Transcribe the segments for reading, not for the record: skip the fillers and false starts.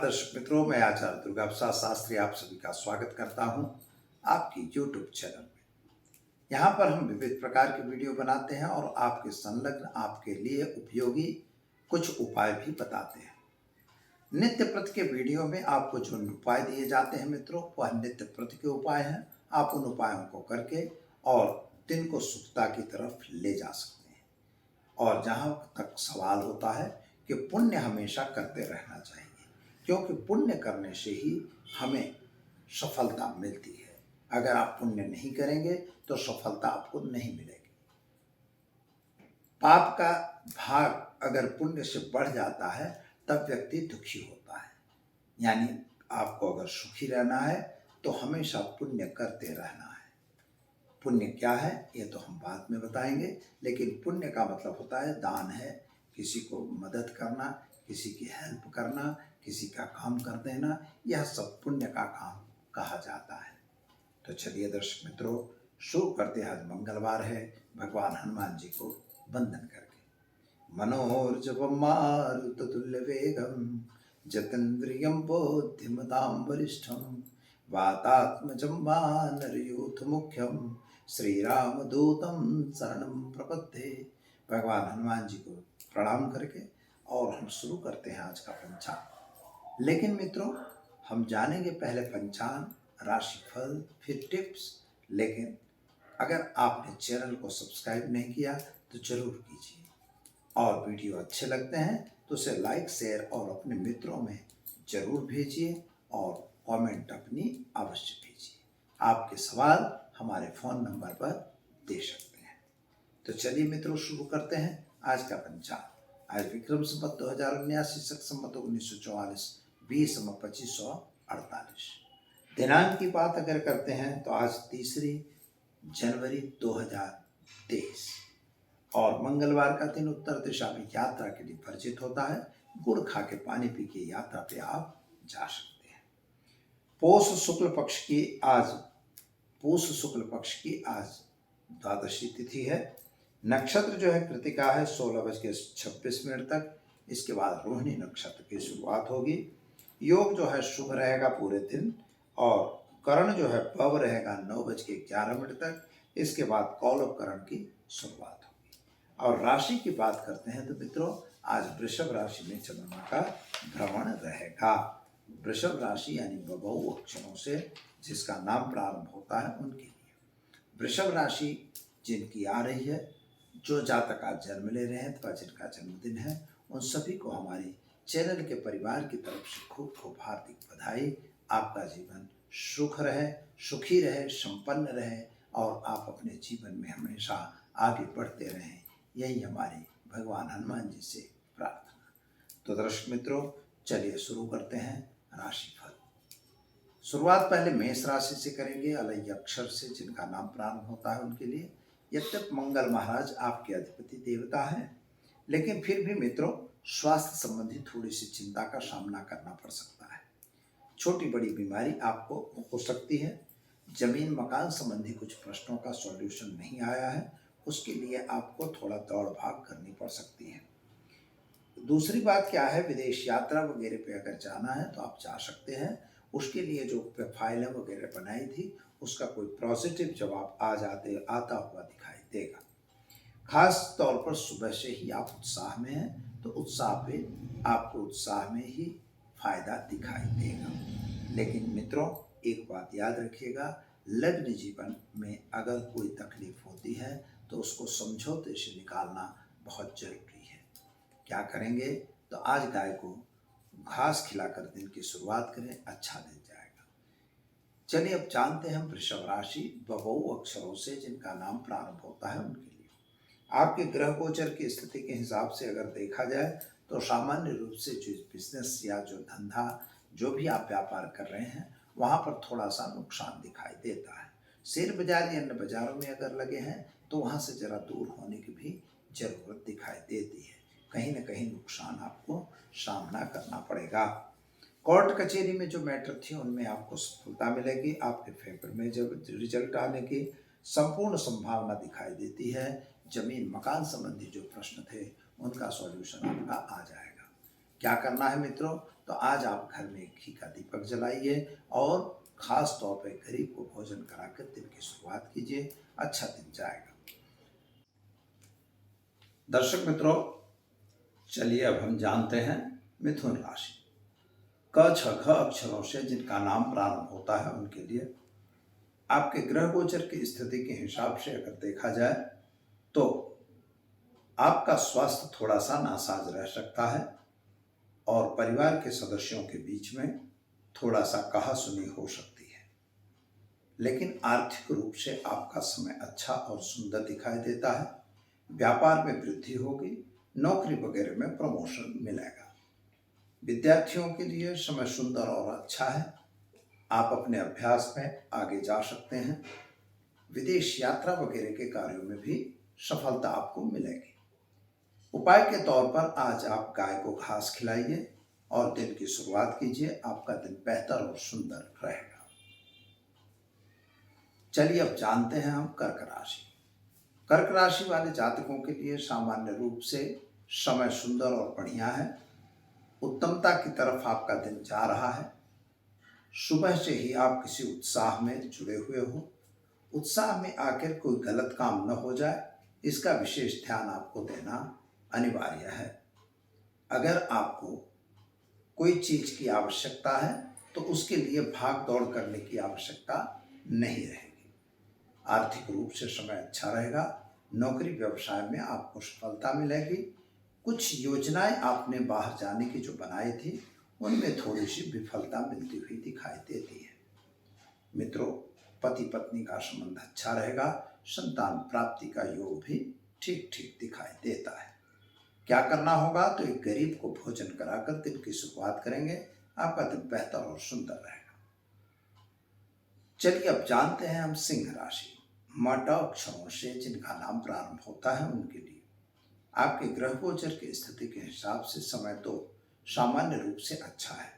दर्शक मित्रों, मैं आचार्य दुर्गा प्रसाद शास्त्री आप सभी का स्वागत करता हूं आपकी YouTube चैनल में। यहां पर हम विविध प्रकार के वीडियो बनाते हैं और आपके संलग्न आपके लिए उपयोगी कुछ उपाय भी बताते हैं। नित्य प्रति के वीडियो में आपको जो उपाय दिए जाते हैं मित्रों, वह नित्य प्रति के उपाय हैं। आप उन उपायों को करके और दिन को सुखता की तरफ ले जा सकते हैं। और जहां तक सवाल होता है कि पुण्य हमेशा करते रहना चाहिए, क्योंकि पुण्य करने से ही हमें सफलता मिलती है। अगर आप पुण्य नहीं करेंगे तो सफलता आपको नहीं मिलेगी। पाप का भाग अगर पुण्य से बढ़ जाता है तब व्यक्ति दुखी होता है। यानी आपको अगर सुखी रहना है तो हमेशा पुण्य करते रहना है। पुण्य क्या है ये तो हम बाद में बताएंगे, लेकिन पुण्य का मतलब होता है दान है, किसी को मदद करना, किसी की हेल्प करना, किसी का काम कर देना, यह सब पुण्य का काम कहा जाता है। तो चलिए दर्शक मित्रों, शुरू करते हैं। आज मंगलवार है, भगवान हनुमान जी को वंदन करके। मनोर्जवम मारुततुल्य वेगम जितेन्द्रियं बुद्धिमतां वरिष्ठं वातात्मजं वानरयूथ मुख्यम श्रीरामदूतं शरणं प्रपद्ये। भगवान हनुमान जी को प्रणाम करके और हम शुरू करते हैं आज का पंचांग। लेकिन मित्रों, हम जानेंगे पहले पंचांग, राशिफल, फिर टिप्स। लेकिन अगर आपने चैनल को सब्सक्राइब नहीं किया तो जरूर कीजिए, और वीडियो अच्छे लगते हैं तो उसे लाइक, शेयर और अपने मित्रों में जरूर भेजिए और कमेंट अपनी अवश्य भेजिए। आपके सवाल हमारे फ़ोन नंबर पर दे सकते हैं। तो चलिए मित्रों, शुरू करते हैं आज का पंचांग। आज विक्रम संवत 2079, शक संवत 1944, 20/2548। दिनांक की बात अगर करते हैं तो आज 3 जनवरी 2023 और मंगलवार का दिन उत्तर दिशा में यात्रा के लिए वर्जित होता है। गुड़ खा के, पानी पी के यात्रा पे आप जा सकते हैं। पौष शुक्ल पक्ष की आज द्वादशी तिथि है। नक्षत्र जो है कृतिका है, 16:26 तक। इसके बाद रोहिणी नक्षत्र की शुरुआत होगी। योग जो है शुभ रहेगा पूरे दिन, और करण जो है पव रहेगा 9:11 तक। इसके बाद कौलव करण की शुरुआत होगी। और राशि की बात करते हैं तो मित्रों, आज वृषभ राशि में चंद्रमा का भ्रमण रहेगा। वृषभ राशि यानी बभौ अक्षरों से जिसका नाम प्रारंभ होता है उनके लिए वृषभ राशि जिनकी आ रही है, जो जातक आज जन्म ले रहे हैं अथवा जिनका जन्मदिन है, उन सभी को हमारी चैनल के परिवार की तरफ से खूब खूब हार्दिक बधाई। आपका जीवन सुख रहे, सुखी रहे, संपन्न रहे और आप अपने जीवन में हमेशा आगे बढ़ते रहें, यही हमारी भगवान हनुमान जी से प्रार्थना। तो दर्शक मित्रों, चलिए शुरू करते हैं राशिफल। शुरुआत पहले मेष राशि से करेंगे, अलई अक्षर से जिनका नाम प्रारंभ होता है उनके लिए। यद्यपि मंगल महाराज आपके अधिपति देवता हैं, लेकिन फिर भी मित्रों स्वास्थ्य संबंधी थोड़ी सी चिंता का सामना करना पड़ सकता है। छोटी बड़ी बीमारी आपको हो सकती है। जमीन मकान संबंधी कुछ प्रश्नों का सॉल्यूशन नहीं आया है, उसके लिए आपको थोड़ा दौड़ भाग करनी पड़ सकती है। दूसरी बात क्या है, विदेश यात्रा वगैरह पे अगर जाना है तो आप जा सकते हैं। उसके लिए जो फाइलें वगैरह बनाई थी उसका कोई पॉजिटिव जवाब आता हुआ दिखाई देगा। खास तौर पर सुबह से ही आप उत्साह में हैं तो आपको उत्साह में ही फायदा दिखाई देगा। लेकिन मित्रों एक बात याद रखिएगा, लग्न जीवन में अगर कोई तकलीफ होती है तो उसको समझौते से निकालना बहुत जरूरी है। क्या करेंगे तो आज गाय को घास खिलाकर दिन की शुरुआत करें, अच्छा दिन जाएगा। चलिए अब जानते हैं वृषभ राशि बभौ अक्षरों से जिनका नाम प्रारंभ होता है उनके लिए। आपके ग्रह गोचर की स्थिति के हिसाब से अगर देखा जाए तो सामान्य रूप से जो बिजनेस या जो धंधा जो भी आप व्यापार कर रहे हैं वहाँ पर थोड़ा सा नुकसान दिखाई देता है। शेयर बाजार या अन्य बाजारों में अगर लगे हैं तो वहाँ से जरा दूर होने की भी जरूरत दिखाई देती है। कहीं न कहीं नुकसान आपको सामना करना पड़ेगा। कोर्ट कचहरी में जो मैटर थी उनमें आपको सफलता मिलेगी। आपके फेवर में जब रिजल्ट आने की संपूर्ण संभावना दिखाई देती है। जमीन मकान संबंधी जो प्रश्न थे उनका सॉल्यूशन आपका आ जाएगा। क्या करना है मित्रों, तो तो आज आप घर में घी का दीपक जलाइए और खास तौर पर गरीब को भोजन कराकर दिन की शुरुआत कीजिए, अच्छा दिन जाएगा। दर्शक मित्रों, चलिए अब हम जानते हैं मिथुन राशि। क छ घ अक्षरों से जिनका नाम प्रारंभ होता है उनके लिए आपके ग्रह गोचर की स्थिति के हिसाब से अगर देखा जाए तो आपका स्वास्थ्य थोड़ा सा नासाज रह सकता है और परिवार के सदस्यों के बीच में थोड़ा सा कहासुनी हो सकती है, लेकिन आर्थिक रूप से आपका समय अच्छा और सुंदर दिखाई देता है। व्यापार में वृद्धि होगी, नौकरी वगैरह में प्रमोशन मिलेगा। विद्यार्थियों के लिए समय सुंदर और अच्छा है, आप अपने अभ्यास में आगे जा सकते हैं। विदेश यात्रा वगैरह के कार्यों में भी सफलता आपको मिलेगी। उपाय के तौर पर आज आप गाय को घास खिलाइए और दिन की शुरुआत कीजिए, आपका दिन बेहतर और सुंदर रहेगा। चलिए अब जानते हैं हम कर्क राशि। कर्क राशि वाले जातकों के लिए सामान्य रूप से समय सुंदर और बढ़िया है। उत्तमता की तरफ आपका दिन जा रहा है। सुबह से ही आप किसी उत्साह में जुड़े हुए हो। उत्साह में आकर कोई गलत काम न हो जाए, इसका विशेष ध्यान आपको देना अनिवार्य है। अगर आपको कोई चीज की आवश्यकता है तो उसके लिए भाग दौड़ करने की आवश्यकता नहीं रहेगी। आर्थिक रूप से समय अच्छा रहेगा। नौकरी व्यवसाय में आपको सफलता मिलेगी। कुछ योजनाएं आपने बाहर जाने की जो बनाई थी उनमें थोड़ी सी विफलता मिलती हुई दिखाई देती है। मित्रों, पति पत्नी का संबंध अच्छा रहेगा। संतान प्राप्ति का योग भी ठीक ठीक दिखाई देता है। क्या करना होगा तो एक गरीब को भोजन कराकर दिन की शुरुआत करेंगे, आपका दिन बेहतर और सुंदर रहेगा। चलिए अब जानते हैं हम सिंह राशि। मट अक्षरों से जिनका नाम प्रारंभ होता है उनके लिए आपके ग्रह गोचर की स्थिति के हिसाब से समय तो सामान्य रूप से अच्छा है।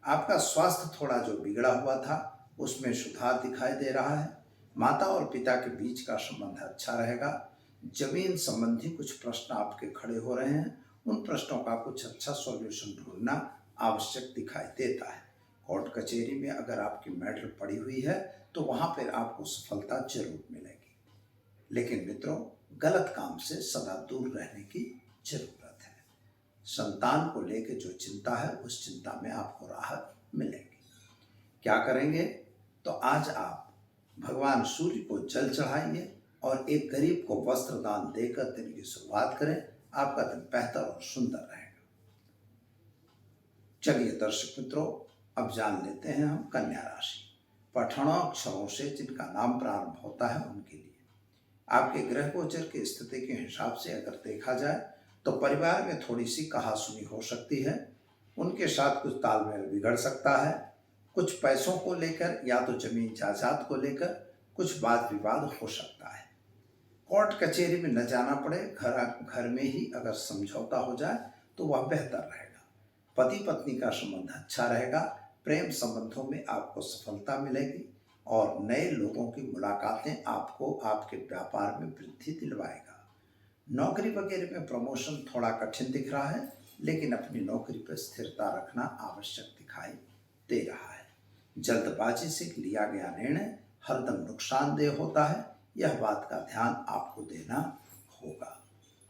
आपका स्वास्थ्य थोड़ा जो बिगड़ा हुआ था उसमें सुधार दिखाई दे रहा है। माता और पिता के बीच का संबंध अच्छा रहेगा। जमीन संबंधी कुछ प्रश्न आपके खड़े हो रहे हैं, उन प्रश्नों का कुछ अच्छा सॉल्यूशन ढूंढना आवश्यक दिखाई देता है। कोर्ट कचहरी में अगर आपकी मैटर पड़ी हुई है तो वहां पर आपको सफलता जरूर मिलेगी, लेकिन मित्रों गलत काम से सदा दूर रहने की जरूरत है। संतान को लेकर जो चिंता है उस चिंता में आपको राहत मिलेगी। क्या करेंगे तो आज आप भगवान सूर्य को जल चढ़ाइए और एक गरीब को वस्त्र दान देकर दिन की शुरुआत करें, आपका दिन बेहतर और सुंदर रहेगा। चलिए दर्शक मित्रों, अब जान लेते हैं हम कन्या राशि। पठणाक्षरों से जिनका नाम प्रारंभ होता है उनके लिए आपके ग्रह गोचर की स्थिति के हिसाब से अगर देखा जाए तो परिवार में थोड़ी सी कहासुनी हो सकती है। उनके साथ कुछ तालमेल बिगड़ सकता है। कुछ पैसों को लेकर या तो जमीन जायदाद को लेकर कुछ वाद विवाद हो सकता है। कोर्ट कचहरी में न जाना पड़े, घर में ही अगर समझौता हो जाए तो वह बेहतर रहेगा। पति पत्नी का संबंध अच्छा रहेगा। प्रेम संबंधों में आपको सफलता मिलेगी और नए लोगों की मुलाकातें आपको आपके व्यापार में वृद्धि दिलवाएगा। नौकरी वगैरह में प्रमोशन थोड़ा कठिन दिख रहा है, लेकिन अपनी नौकरी पर स्थिरता रखना आवश्यक दिखाई दे रहा है। जल्दबाजी से लिया गया निर्णय हरदम नुकसानदेह होता है, यह बात का ध्यान आपको देना होगा।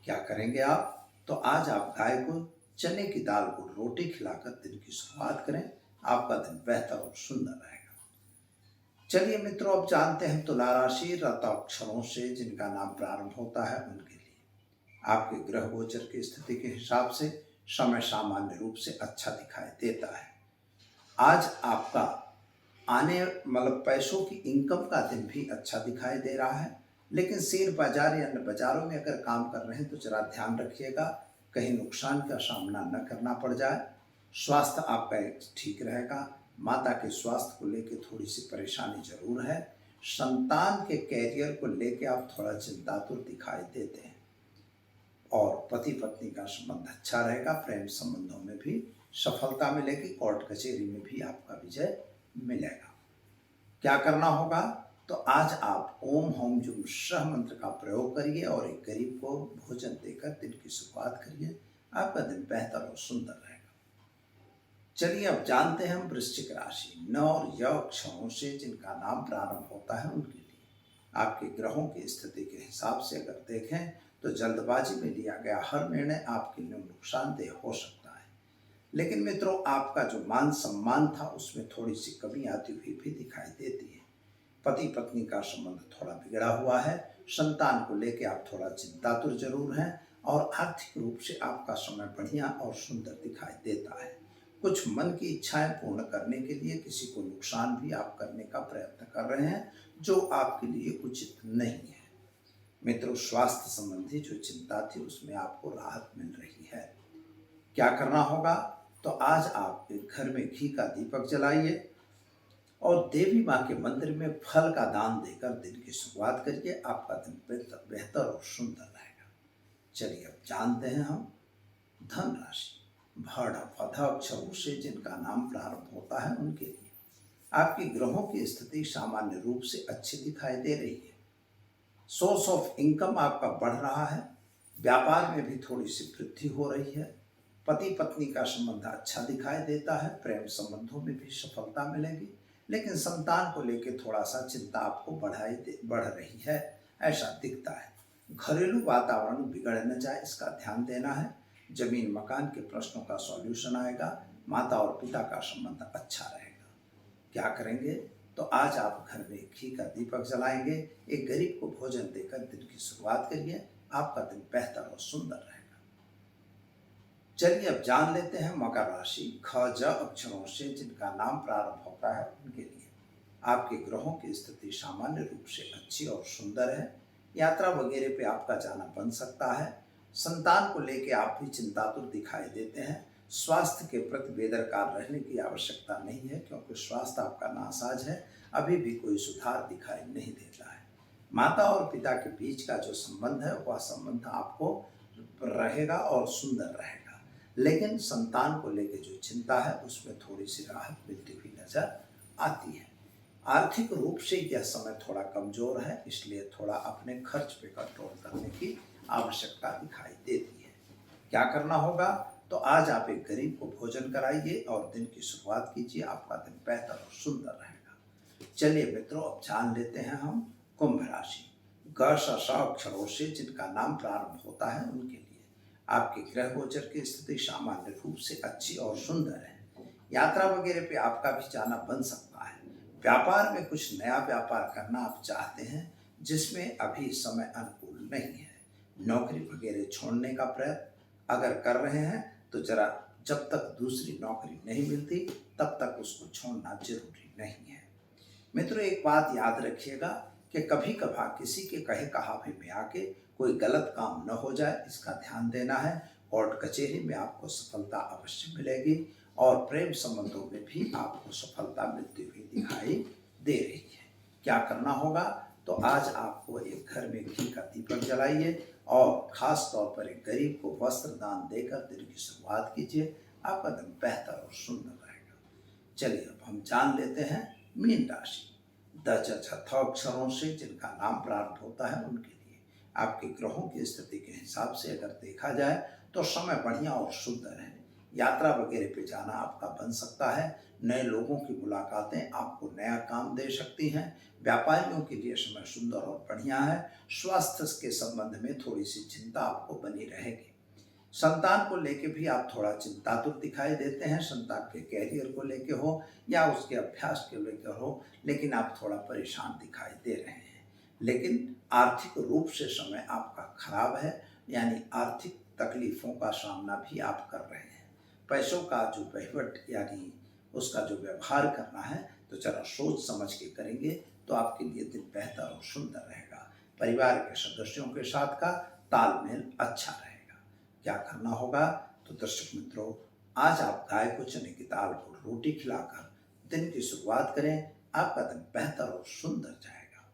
क्या करेंगे आप तो आज आप गाय को चने की दाल को रोटी खिलाकर दिन की शुरुआत करें, आपका दिन बेहतर और सुंदर रहेगा। चलिए मित्रों, अब जानते हैं तुला राशि। रत अक्षरों से जिनका नाम प्रारंभ होता है उनके लिए आपके ग्रह गोचर की स्थिति के हिसाब से समय सामान्य रूप से अच्छा दिखाई देता है। आज आपका आने पैसों की इनकम का दिन भी अच्छा दिखाई दे रहा है, लेकिन शेयर बाजार या अन्य बाजारों में अगर काम कर रहे हैं तो जरा ध्यान रखिएगा, कहीं नुकसान का सामना न करना पड़ जाए। स्वास्थ्य आपका ठीक रहेगा। माता के स्वास्थ्य को लेकर थोड़ी सी परेशानी जरूर है। संतान के कैरियर को लेकर आप थोड़ा चिंतातुर दिखाई देते हैं और पति पत्नी का संबंध अच्छा रहेगा। प्रेम संबंधों में भी सफलता मिलेगी। कोर्ट कचहरी में भी आपका विजय मिलेगा। क्या करना होगा तो आज आप ओम हौम जुम सह मंत्र का प्रयोग करिए और एक गरीब को भोजन देकर दिन की शुरुआत करिए, आपका दिन बेहतर और सुंदर रहेगा। चलिए अब जानते हैं हम वृश्चिक राशि न और य अक्षरों से जिनका नाम प्रारंभ होता है उनके लिए आपके ग्रहों की स्थिति के हिसाब से अगर देखें तो जल्दबाजी में लिया गया हर निर्णय आपके लिए नुकसानदेह हो सकता है। लेकिन मित्रों, आपका जो मान सम्मान था उसमें थोड़ी सी कमी आती हुई भी दिखाई देती है। पति पत्नी का संबंध थोड़ा बिगड़ा हुआ है। संतान को लेकर आप थोड़ा चिंतातुर जरूर हैं और आर्थिक रूप से आपका समय बढ़िया और सुंदर दिखाई देता है। कुछ मन की इच्छाएं पूर्ण करने के लिए किसी को नुकसान भी आप करने का प्रयत्न कर रहे हैं जो आपके लिए उचित नहीं है। मित्रों, स्वास्थ्य संबंधी जो चिंता थी उसमें आपको राहत मिल रही है। क्या करना होगा? तो आज आप एक घर में घी का दीपक जलाइए और देवी माँ के मंदिर में फल का दान देकर दिन की शुरुआत करिए। आपका दिन बेहतर और सुंदर रहेगा। चलिए अब जानते हैं हम धन राशि भड़ पध अक्षरों से जिनका नाम प्रारंभ होता है उनके लिए आपकी ग्रहों की स्थिति सामान्य रूप से अच्छी दिखाई दे रही है। सोर्स ऑफ इनकम आपका बढ़ रहा है। व्यापार में भी थोड़ी सी वृद्धि हो रही है। पति पत्नी का संबंध अच्छा दिखाई देता है। प्रेम संबंधों में भी सफलता मिलेगी। लेकिन संतान को लेकर थोड़ा सा चिंता आपको बढ़ रही है, ऐसा दिखता है। घरेलू वातावरण बिगड़ न जाए इसका ध्यान देना है। जमीन मकान के प्रश्नों का सॉल्यूशन आएगा। माता और पिता का संबंध अच्छा रहेगा। क्या करेंगे? तो आज आप घर में घी का दीपक जलाएंगे, एक गरीब को भोजन देकर दिन की शुरुआत करिए। आपका दिन बेहतर और सुंदर रहेगा। चलिए अब जान लेते हैं मकर राशि ख ज अक्षरों से जिनका नाम प्रारंभ होता है उनके लिए आपके ग्रहों की स्थिति सामान्य रूप से अच्छी और सुंदर है। यात्रा वगैरह पे आपका जाना बन सकता है। संतान को लेकर आप भी चिंतातुर दिखाई देते हैं। स्वास्थ्य के प्रति बेदरकार रहने की आवश्यकता नहीं है क्योंकि स्वास्थ्य आपका नासाज है। अभी भी कोई सुधार दिखाई नहीं देता है। माता और पिता के बीच का जो संबंध है वह संबंध आपको रहेगा और सुंदर रहेगा। लेकिन संतान को लेकर जो चिंता है उसमें थोड़ी सी राहत मिलती हुई नजर आती है। आर्थिक रूप से यह समय थोड़ा कमजोर है, इसलिए थोड़ा अपने खर्च पे कंट्रोल करने की आवश्यकता दिखाई देती है। क्या करना होगा? तो आज आप एक गरीब को भोजन कराइए और दिन की शुरुआत कीजिए। आपका दिन बेहतर और सुंदर रहेगा। चलिए मित्रों, अब जान लेते हैं हम कुंभ राशि ग श श अक्षरों से जिनका नाम प्रारंभ होता है उनके लिए आपके ग्रह गोचर की स्थिति सामान्य रूप से अच्छी और सुंदर है। यात्रा वगैरह पे आपका भी जाना बन सकता है। व्यापार में कुछ नया व्यापार करना आप चाहते हैं जिसमें अभी समय अनुकूल नहीं है। नौकरी वगैरह छोड़ने का प्रयत्न अगर कर रहे हैं तो जरा जब तक दूसरी नौकरी नहीं मिलती तब तक उसको छोड़ना जरूरी नहीं है। मित्रों, एक बात याद रखिएगा कि कभी कभार किसी के कहे कहावे में आके कोई गलत काम न हो जाए, इसका ध्यान देना है। कोर्ट कचहरी में आपको सफलता अवश्य मिलेगी और प्रेम संबंधों में भी आपको सफलता मिलती हुई दिखाई दे रही है। क्या करना होगा? तो आज आपको एक घर में घी का दीपक जलाइए और खास तौर पर एक गरीब को वस्त्र दान देकर दिन की शुरुआत कीजिए। आपका दिन बेहतर और सुंदर रहेगा। चलिए अब हम जान लेते हैं मीन राशि द च छ थ अक्षरों से जिनका नाम प्रारंभ होता है उनके लिए आपके ग्रहों की स्थिति के हिसाब से अगर देखा जाए तो समय बढ़िया और सुंदर है। यात्रा वगैरह पे जाना आपका बन सकता है। नए लोगों की मुलाकातें आपको नया काम दे सकती हैं। व्यापारियों के लिए समय सुंदर और बढ़िया है। स्वास्थ्य के संबंध में थोड़ी सी चिंता आपको बनी रहेगी। संतान को लेके भी आप थोड़ा चिंतातुर दिखाई देते हैं। संतान के कैरियर को लेके हो या उसके अभ्यास के लेकर हो, लेकिन आप थोड़ा परेशान दिखाई दे रहे हैं। लेकिन आर्थिक रूप से समय आपका खराब है, यानी आर्थिक तकलीफों का सामना भी आप कर रहे हैं। पैसों का जो वहीवट यानी उसका जो व्यवहार करना है तो जरा सोच समझ के करेंगे तो आपके लिए दिन बेहतर और सुंदर रहेगा। परिवार के सदस्यों के साथ का तालमेल अच्छा रहेगा। क्या करना होगा? तो दर्शक मित्रों, आज आप गाय को चने की दाल और रोटी खिलाकर दिन की शुरुआत करें। आपका दिन बेहतर और सुंदर जाएगा।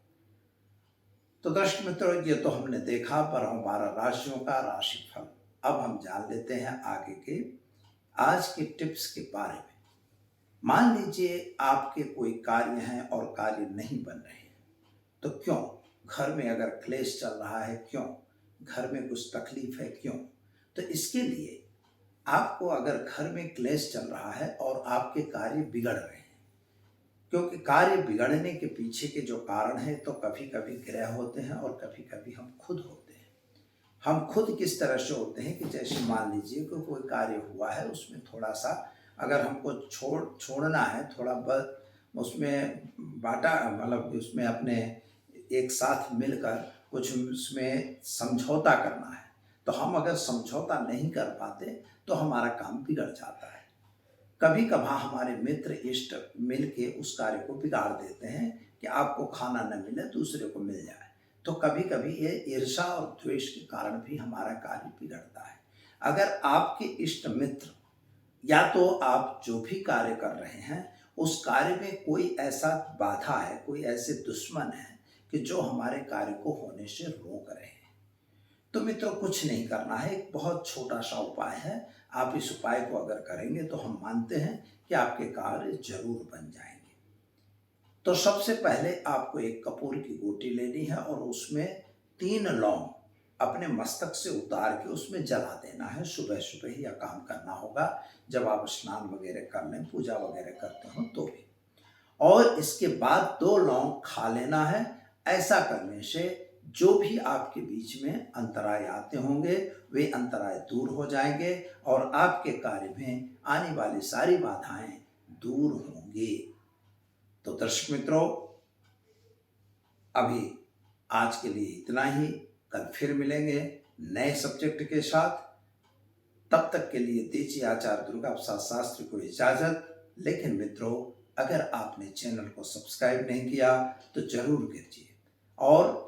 तो दर्शक मित्रों, ये तो हमने देखा 12 राशियों का राशिफल। अब हम जान लेते हैं आगे के आज के टिप्स के बारे में। मान लीजिए आपके कोई कार्य हैं और कार्य नहीं बन रहे हैं, तो क्यों? घर में अगर क्लेश चल रहा है क्यों? घर में कुछ तकलीफ है क्यों? तो इसके लिए आपको अगर घर में क्लेश चल रहा है और आपके कार्य बिगड़ रहे हैं, क्योंकि कार्य बिगड़ने के पीछे के जो कारण है तो कभी कभी ग्रह होते हैं और कभी कभी हम खुद होते हैं। हम खुद किस तरह से होते हैं कि जैसे मान लीजिए कि कोई कार्य हुआ है, उसमें थोड़ा सा अगर हमको छोड़ना है, थोड़ा उसमें बाटा मतलब उसमें अपने एक साथ मिलकर कुछ उसमें समझौता करना है, तो हम अगर समझौता नहीं कर पाते तो हमारा काम बिगड़ जाता है। कभी कभार हमारे मित्र इष्ट मिल के उस कार्य को बिगाड़ देते हैं कि आपको खाना न मिले दूसरे को मिल जाए। तो कभी कभी ये ईर्ष्या और द्वेष के कारण भी हमारा कार्य बिगड़ता है। अगर आपके इष्ट मित्र या तो आप जो भी कार्य कर रहे हैं उस कार्य में कोई ऐसा बाधा है, कोई ऐसे दुश्मन है कि जो हमारे कार्य को होने से रोक रहे हैं, तो मित्रों कुछ नहीं करना है। एक बहुत छोटा सा उपाय है, आप इस उपाय को अगर करेंगे तो हम मानते हैं कि आपके कार्य जरूर बन जाएंगे। तो सबसे पहले आपको एक कपूर की गोटी लेनी है और उसमें 3 लौंग अपने मस्तक से उतार के उसमें जला देना है। सुबह सुबह ही यह काम करना होगा, जब आप स्नान वगैरह कर लें, पूजा वगैरह करते हो तो भी। और इसके बाद 2 लौंग खा लेना है। ऐसा करने से जो भी आपके बीच में अंतराय आते होंगे वे अंतराय दूर हो जाएंगे और आपके कार्य में आने वाली सारी बाधाएं दूर होंगी। तो दर्शक मित्रों, अभी आज के लिए इतना ही। कल फिर मिलेंगे नए सब्जेक्ट के साथ। तब तक के लिए दीजिए आचार्य दुर्गा प्रसाद शास्त्री को इजाजत। लेकिन मित्रों, अगर आपने चैनल को सब्सक्राइब नहीं किया तो जरूर कीजिए और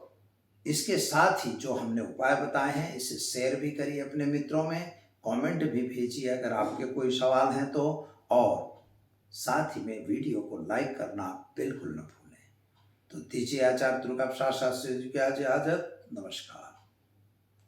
इसके साथ ही जो हमने उपाय बताए हैं इसे शेयर भी करिए अपने मित्रों में, कमेंट भी भेजिए अगर आपके कोई सवाल हैं तो, और साथ ही में वीडियो को लाइक करना बिल्कुल न भूलें। तो दीजिए आचार्य दुर्गा प्रसाद शास्त्री जी की इजाजत। नमस्कार।